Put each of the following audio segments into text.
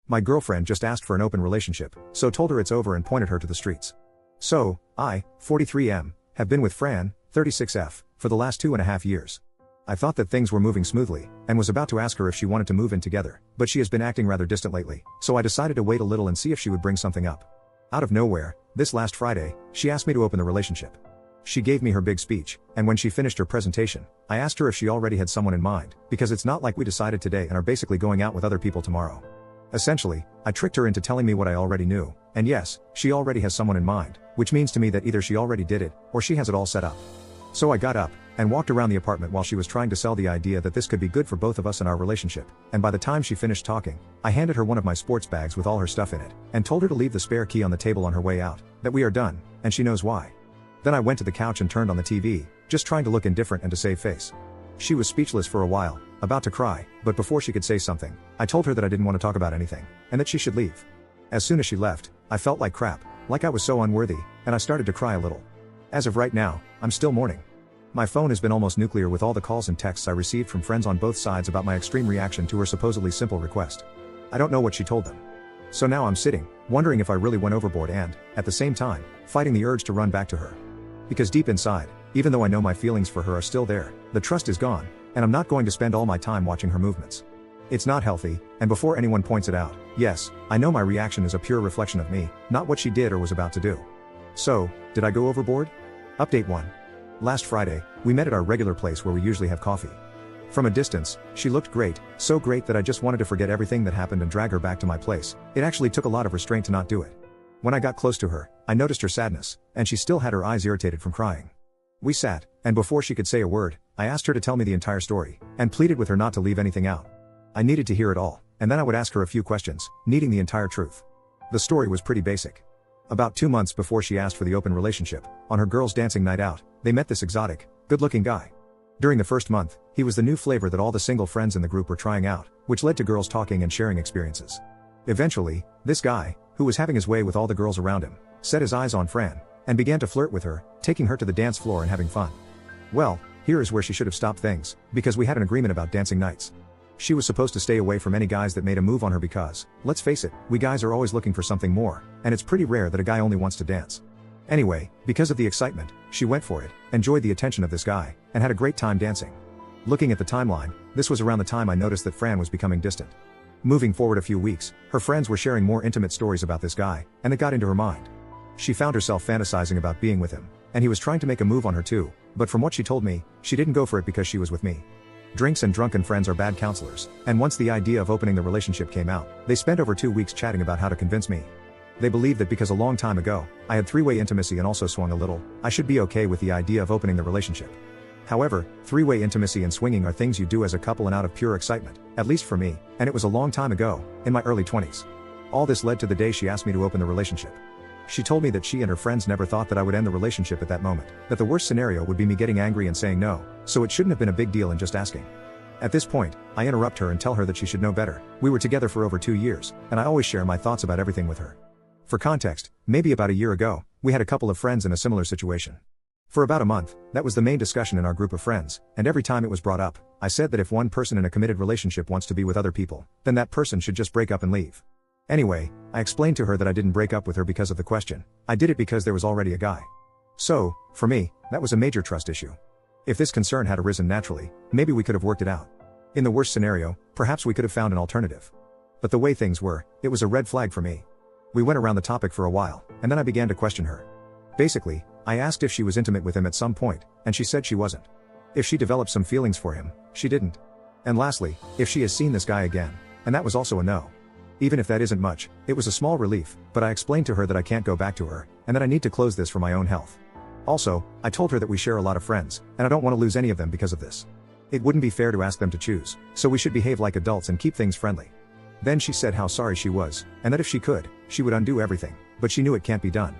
My girlfriend just asked for an open relationship, so told her it's over and pointed her to the streets. So, I, 43M, have been with Fran, 36F, for the last 2.5 years. I thought that things were moving smoothly, and was about to ask her if she wanted to move in together, but she has been acting rather distant lately, so I decided to wait a little and see if she would bring something up. Out of nowhere, this last Friday, she asked me to open the relationship. She gave me her big speech, and when she finished her presentation, I asked her if she already had someone in mind, because it's not like we decided today and are basically going out with other people tomorrow. Essentially, I tricked her into telling me what I already knew, and yes, she already has someone in mind, which means to me that either she already did it, or she has it all set up. So I got up, and walked around the apartment while she was trying to sell the idea that this could be good for both of us in our relationship, and by the time she finished talking, I handed her one of my sports bags with all her stuff in it, and told her to leave the spare key on the table on her way out, that we are done, and she knows why. Then I went to the couch and turned on the TV, just trying to look indifferent and to save face. She was speechless for a while, about to cry, but before she could say something, I told her that I didn't want to talk about anything, and that she should leave. As soon as she left, I felt like crap, like I was so unworthy, and I started to cry a little. As of right now, I'm still mourning. My phone has been almost nuclear with all the calls and texts I received from friends on both sides about my extreme reaction to her supposedly simple request. I don't know what she told them. So now I'm sitting, wondering if I really went overboard and, at the same time, fighting the urge to run back to her. Because deep inside, even though I know my feelings for her are still there, the trust is gone, and I'm not going to spend all my time watching her movements. It's not healthy, and before anyone points it out, yes, I know my reaction is a pure reflection of me, not what she did or was about to do. So, did I go overboard? Update 1. Last Friday, we met at our regular place where we usually have coffee. From a distance, she looked great, so great that I just wanted to forget everything that happened and drag her back to my place. It actually took a lot of restraint to not do it. When I got close to her, I noticed her sadness, and she still had her eyes irritated from crying. We sat, and before she could say a word, I asked her to tell me the entire story, and pleaded with her not to leave anything out. I needed to hear it all, and then I would ask her a few questions, needing the entire truth. The story was pretty basic. About 2 months before she asked for the open relationship, on her girls' dancing night out, they met this exotic, good-looking guy. During the first month, he was the new flavor that all the single friends in the group were trying out, which led to girls talking and sharing experiences. Eventually, this guy, who was having his way with all the girls around him, set his eyes on Fran, and began to flirt with her, taking her to the dance floor and having fun. Well, here is where she should have stopped things, because we had an agreement about dancing nights. She was supposed to stay away from any guys that made a move on her because, let's face it, we guys are always looking for something more, and it's pretty rare that a guy only wants to dance. Anyway, because of the excitement, she went for it, enjoyed the attention of this guy, and had a great time dancing. Looking at the timeline, this was around the time I noticed that Fran was becoming distant. Moving forward a few weeks, her friends were sharing more intimate stories about this guy, and it got into her mind. She found herself fantasizing about being with him, and he was trying to make a move on her too, but from what she told me, she didn't go for it because she was with me. Drinks and drunken friends are bad counselors, and once the idea of opening the relationship came out, they spent over 2 weeks chatting about how to convince me. They believed that because a long time ago, I had three-way intimacy and also swung a little, I should be okay with the idea of opening the relationship. However, three-way intimacy and swinging are things you do as a couple and out of pure excitement, at least for me, and it was a long time ago, in my early 20s. All this led to the day she asked me to open the relationship. She told me that she and her friends never thought that I would end the relationship at that moment, that the worst scenario would be me getting angry and saying no, so it shouldn't have been a big deal in just asking. At this point, I interrupt her and tell her that she should know better. We were together for over 2 years, and I always share my thoughts about everything with her. For context, maybe about a year ago, we had a couple of friends in a similar situation. For about a month, that was the main discussion in our group of friends, and every time it was brought up, I said that if one person in a committed relationship wants to be with other people, then that person should just break up and leave. Anyway, I explained to her that I didn't break up with her because of the question. I did it because there was already a guy. So, for me, that was a major trust issue. If this concern had arisen naturally, maybe we could have worked it out. In the worst scenario, perhaps we could have found an alternative. But the way things were, it was a red flag for me. We went around the topic for a while, and then I began to question her. Basically, I asked if she was intimate with him at some point, and she said she wasn't. If she developed some feelings for him, she didn't. And lastly, if she has seen this guy again, and that was also a no. Even if that isn't much, it was a small relief, but I explained to her that I can't go back to her, and that I need to close this for my own health. Also, I told her that we share a lot of friends, and I don't want to lose any of them because of this. It wouldn't be fair to ask them to choose, so we should behave like adults and keep things friendly. Then she said how sorry she was, and that if she could, she would undo everything, but she knew it can't be done.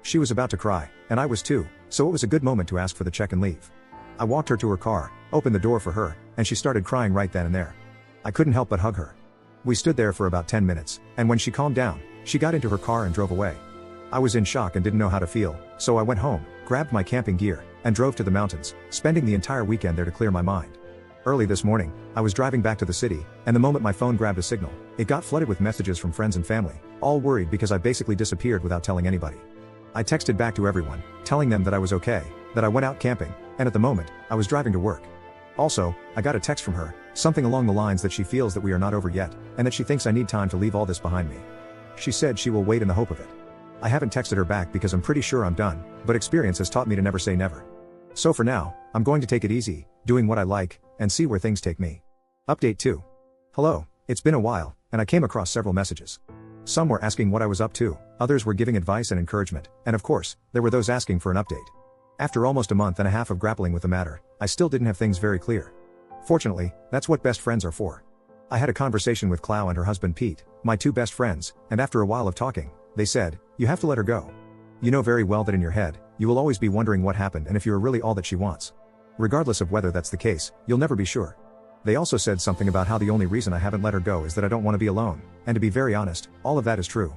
She was about to cry, and I was too, so it was a good moment to ask for the check and leave. I walked her to her car, opened the door for her, and she started crying right then and there. I couldn't help but hug her. We stood there for about 10 minutes, and when she calmed down, she got into her car and drove away. I was in shock and didn't know how to feel, so I went home, grabbed my camping gear, and drove to the mountains, spending the entire weekend there to clear my mind. Early this morning, I was driving back to the city, and the moment my phone grabbed a signal, It got flooded with messages from friends and family, all worried because I basically disappeared without telling anybody. I texted back to everyone, telling them that I was okay, that I went out camping, and at the moment, I was driving to work. Also, I got a text from her, something along the lines that she feels that we are not over yet, and that she thinks I need time to leave all this behind me. She said she will wait in the hope of it. I haven't texted her back because I'm pretty sure I'm done, but experience has taught me to never say never. So for now, I'm going to take it easy, doing what I like, and see where things take me. Update 2. Hello, it's been a while, and I came across several messages. Some were asking what I was up to, others were giving advice and encouragement, and of course, there were those asking for an update. After almost a month and a half of grappling with the matter, I still didn't have things very clear. Fortunately, that's what best friends are for. I had a conversation with Clau and her husband Pete, my two best friends, and after a while of talking, they said, "You have to let her go. You know very well that in your head, you will always be wondering what happened and if you are really all that she wants. Regardless of whether that's the case, you'll never be sure." They also said something about how the only reason I haven't let her go is that I don't want to be alone, and to be very honest, all of that is true.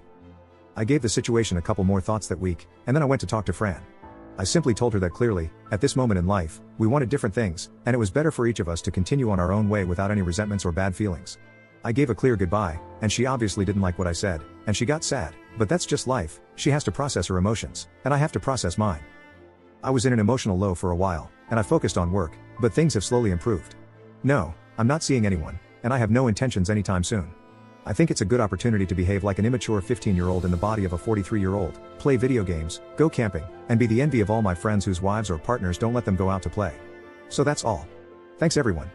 I gave the situation a couple more thoughts that week, and then I went to talk to Fran. I simply told her that clearly, at this moment in life, we wanted different things, and it was better for each of us to continue on our own way without any resentments or bad feelings. I gave a clear goodbye, and she obviously didn't like what I said, and she got sad, but that's just life. She has to process her emotions, and I have to process mine. I was in an emotional low for a while, and I focused on work, but things have slowly improved. No, I'm not seeing anyone, and I have no intentions anytime soon. I think it's a good opportunity to behave like an immature 15-year-old in the body of a 43-year-old, play video games, go camping, and be the envy of all my friends whose wives or partners don't let them go out to play. So that's all. Thanks everyone.